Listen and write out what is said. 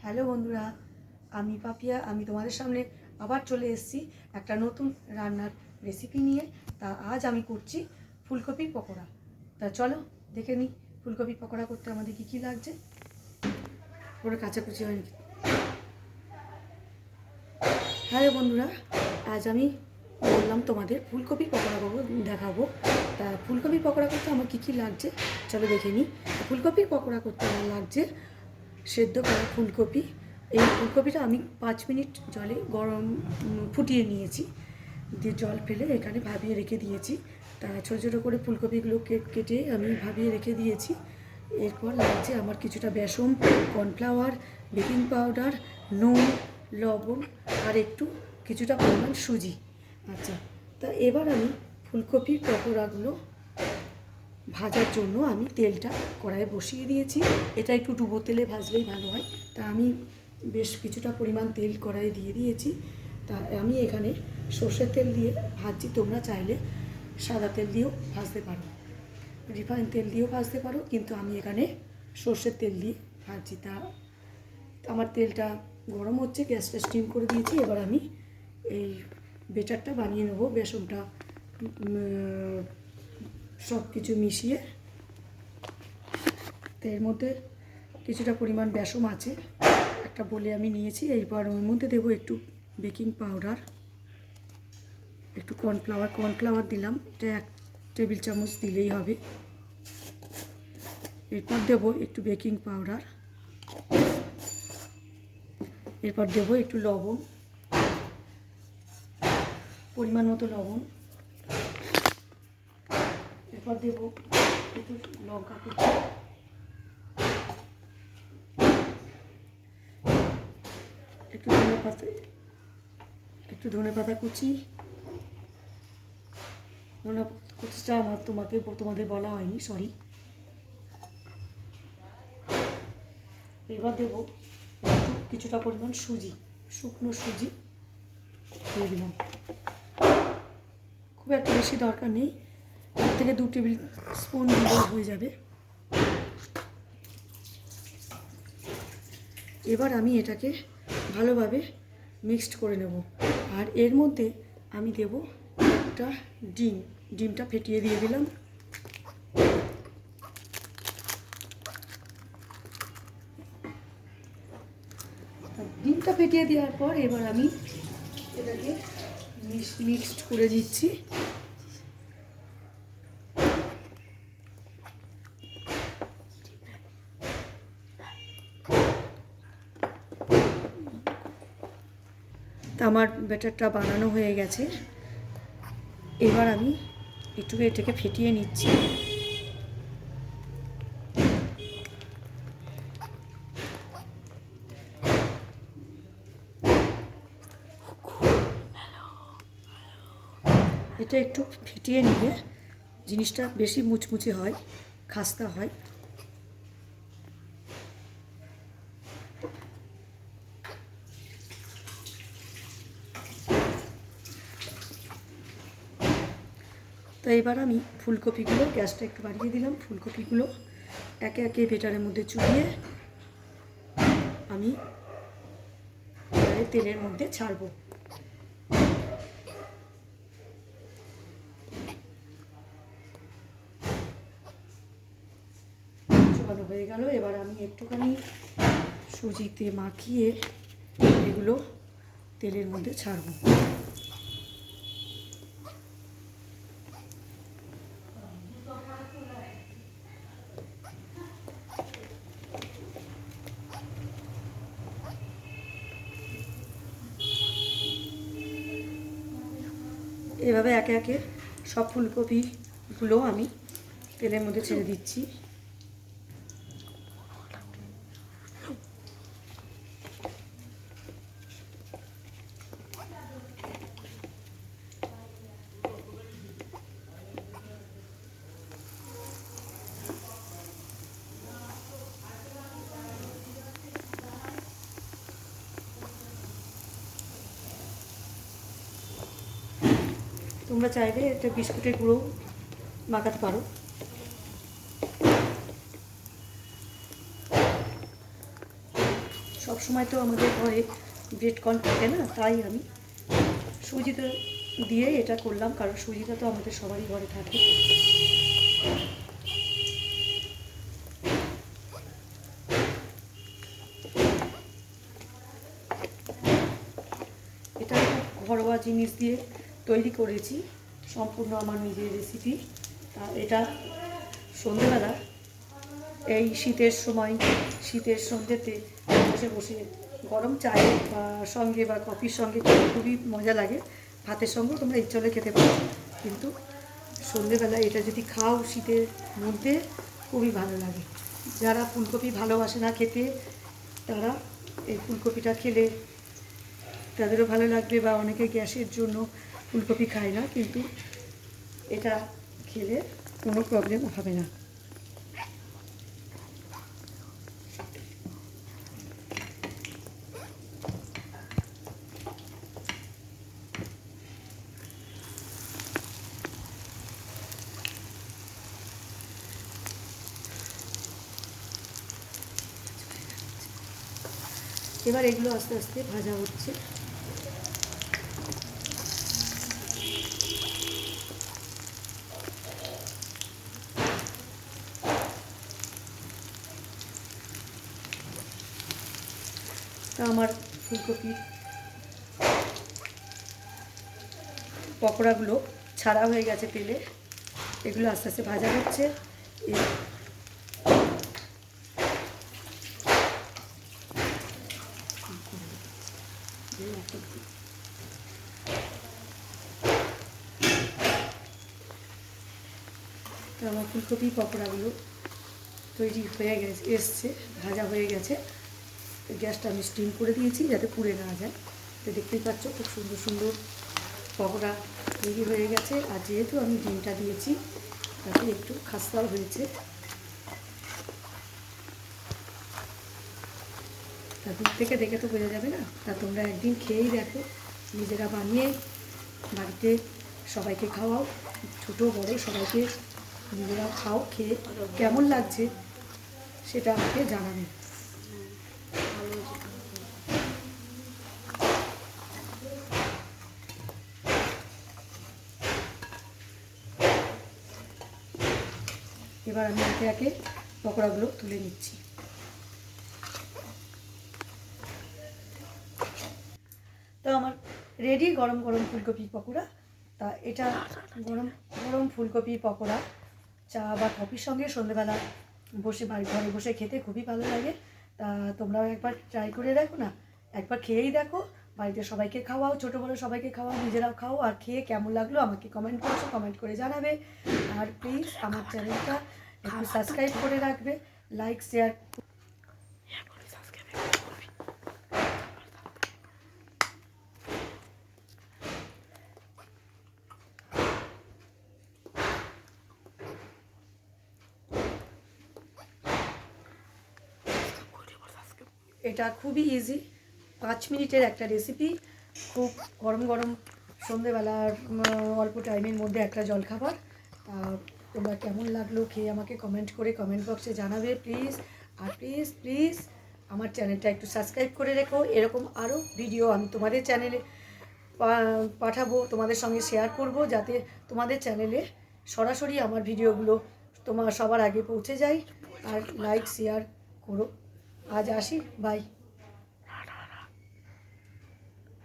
Hello বন্ধুরা, আমি পাপিয়া। আমি তোমাদের সামনে আবার চলে এসেছি একটা নতুন রান্নার রেসিপি নিয়ে। তা আজ আমি করছি ফুলকপির পকোড়া। তা চলো দেখে নিই ফুলকপির পকোড়া করতে আমাদের কী কী লাগছে। পুরো কাচাকুচি হয়নি। হ্যালো বন্ধুরা, আজ আমি বললাম তোমাদের ফুলকপির পকোড়া করবো, দেখাবো। তা ফুলকপির পকোড়া করতে আমার কী কী লাগছে চলো দেখে নিই। ফুলকপির পকোড়া করতে আমার লাগছে সেদ্ধ করা ফুলকপি। এই ফুলকপিটা আমি 5 মিনিট জলে গরম ফুটিয়ে নিয়েছি, দিয়ে জল ফেলে এখানে ভাবিয়ে রেখে দিয়েছি। তা ছোটো ছোটো করে ফুলকপিগুলো কেটে আমি ভাবিয়ে রেখে দিয়েছি। এরপর লাগছে আমার কিছুটা বেসন, কর্নফ্লাওয়ার, বেকিং পাউডার, নুন, লবণ আর একটু কিছুটা পরিমাণ সুজি। আচ্ছা, তা এবার আমি ফুলকপির পকোড়াগুলো ভাজার জন্য আমি তেলটা কড়াইয়ে বসিয়ে দিয়েছি। এটা একটু ডুবো তেলে ভাজলেই ভালো হয়। তা আমি বেশ কিছুটা পরিমাণ তেল কড়াইয়ে দিয়ে দিয়েছি। তা আমি এখানে সর্ষের তেল দিয়ে ভাজছি। তোমরা চাইলে সাদা তেল দিয়েও ভাজতে পারো, রিফাইন তেল দিয়েও ভাজতে পারো, কিন্তু আমি এখানে সর্ষের তেল দিয়ে ভাজছি। তা আমার তেলটা গরম হচ্ছে, গ্যাসটা স্টিম করে দিয়েছি। এবার আমি এই বেটারটা বানিয়ে নেবো। বেসনটা সব কিছু মিশিয়ে, তো এর মধ্যে কিছুটা পরিমাণ বেসন আছে একটা বলে আমি নিয়েছি। এরপর ওর মধ্যে দেবো একটু বেকিং পাউডার, একটু কর্নফ্লাওয়ার দিলাম, এটা 1 টেবিল চামচ দিলেই হবে। এরপর দেবো একটু বেকিং পাউডার, এরপর দেবো একটু লবণ, পরিমাণ মতো লবণ। এরপর দেবো একটু লঙ্কা কুচি, একটু ধনে পাতা কুচি। ধনে কুচিটা তোমাদের বলা হয়নি, সরি। এবার দেবো কিছুটা পরিমাণ সুজি, শুকনো সুজি দিয়ে দিলাম। খুব একটা বেশি দরকার নেই, 1 থেকে 2 টেবিল স্পুন দিলেই হয়ে যাবে। এবার আমি এটাকে ভালোভাবে মিক্সড করে নেব। আর এর মধ্যে আমি দেব একটা ডিমটা ফেটিয়ে দিয়ে দিলাম। ডিমটা ফেটিয়ে দেওয়ার পর এবার আমি এটাকে মিক্সড করে দিচ্ছি। আমার ব্যাটারটা বানানো হয়ে গেছে। এবার আমি একটু এটাকে ফেটিয়ে নিচ্ছি। এটা একটু ফেটিয়ে নিলে জিনিসটা বেশি মুচমুচে হয়, খাস্তা হয়। তো এবার আমি ফুলকপিগুলো, গ্যাসটা একটু বাড়িয়ে দিলাম, ফুলকপিগুলো একে একে বেটারের মধ্যে চুবিয়ে আমি তেলের মধ্যে ছাড়বো। চুবানো হয়ে গেল। এবার আমি একটুখানি সুজিতে মাখিয়ে এগুলো তেলের মধ্যে ছাড়বো। এভাবে একে একে সব ফুলকপিগুলো আমি তেলের মধ্যে ছেড়ে দিচ্ছি। তোমরা চাইলে এটা বিস্কুটের গুঁড়ো মাখাতে পারো। সব সময় তো আমাদের ঘরে ব্রেড কর্ন থাকে না, তাই আমি সুজিটা দিয়ে এটা করলাম, কারণ সুজিটা তো আমাদের সবারই ঘরে থাকে। এটা ঘরোয়া জিনিস দিয়ে তৈরি করেছি, সম্পূর্ণ আমার নিজের রেসিপি। এটা সন্ধ্যেবেলা এই শীতের সময়, শীতের সন্ধ্যেতে বসে বসে গরম চায়ের বা সঙ্গে বা কফির সঙ্গে খেতে খুবই মজা লাগে। ভাতের সঙ্গেও তোমরা ইচ্ছলে খেতে পারো, কিন্তু সন্ধ্যেবেলা এটা যদি খাও শীতের মধ্যে খুবই ভালো লাগে। যারা ফুলকপি ভালোবাসে না খেতে, তারা এই ফুলকপিটা খেলে তাদেরও ভালো লাগবে, বা অনেকে গ্যাসের জন্য ফুলকপি খায় না, কিন্তু এটা খেলে কোনো প্রবলেম হবে না। এবার এগুলো আস্তে আস্তে ভাজা হচ্ছে। তা আমার ফুলকপির পকোড়াগুলো ছাড়া হয়ে গেছে তেলে, এগুলো আস্তে আস্তে ভাজা হচ্ছে। তো আমার ফুলকপি পকোড়াগুলো তৈরি হয়ে এসছে, ভাজা হয়ে গেছে। গ্যাসটা আমি স্টিম করে দিয়েছি যাতে পুড়ে না যায়। তো দেখতেই পাচ্ছ খুব সুন্দর সুন্দর পকোড়া তৈরি হয়ে গেছে। আর যেহেতু আমি ডিমটা দিয়েছি তাতে একটু খাস্তাও হয়েছে। তা দূর থেকে দেখে তো বোঝা যাবে না, তা তোমরা একদিন খেয়েই দেখো, নিজেরা বানিয়ে বাড়িতে সবাইকে খাওয়াও, ছোটো বড় সবাইকে নিজেরা খাও, খেয়ে কেমন লাগছে সেটা আমাকে জানাবে। এবার আমি একে একে পকোড়াগুলো তুলে নিচ্ছি। তো আমার রেডি গরম গরম ফুলকপি পকোড়া। তা এটা গরম গরম ফুলকপি পকোড়া চা বা কফির সঙ্গে সন্ধ্যেবেলা বসে ঘরে বসে খেতে খুবই ভালো লাগে। তা তোমরাও একবার ট্রাই করে দেখো না, একবার খেয়েই দেখো, বাড়িতে সবাইকে খাওয়াও, ছোটো বড়ো সবাইকে খাওয়াও, নিজেরাও খাও, আর খেয়ে কেমন লাগলো আমাকে কমেন্ট করে জানাবে। আর প্লিজ আমার চ্যানেলটা একটু সাবস্ক্রাইব করে রাখবে, লাইক শেয়ার। এটা খুবই ইজি, 5 মিনিটের একটা রেসিপি, খুব গরম গরম সন্ধেবেলার অল্প টাইমের মধ্যে একটা জলখাবার। তোমরা কেমন লাগলো খেয়ে আমাকে কমেন্ট বক্সে জানাবে প্লিজ। আর প্লিজ প্লিজ আমার চ্যানেলটা একটু সাবস্ক্রাইব করে রেখো। এরকম আরও ভিডিও আমি তোমাদের চ্যানেলে পাঠাবো, তোমাদের সঙ্গে শেয়ার করব, যাতে তোমাদের চ্যানেলে সরাসরি আমার ভিডিওগুলো তোমার সবার আগে পৌঁছে যায়। আর লাইক শেয়ার করো। আজ আসি, বাই।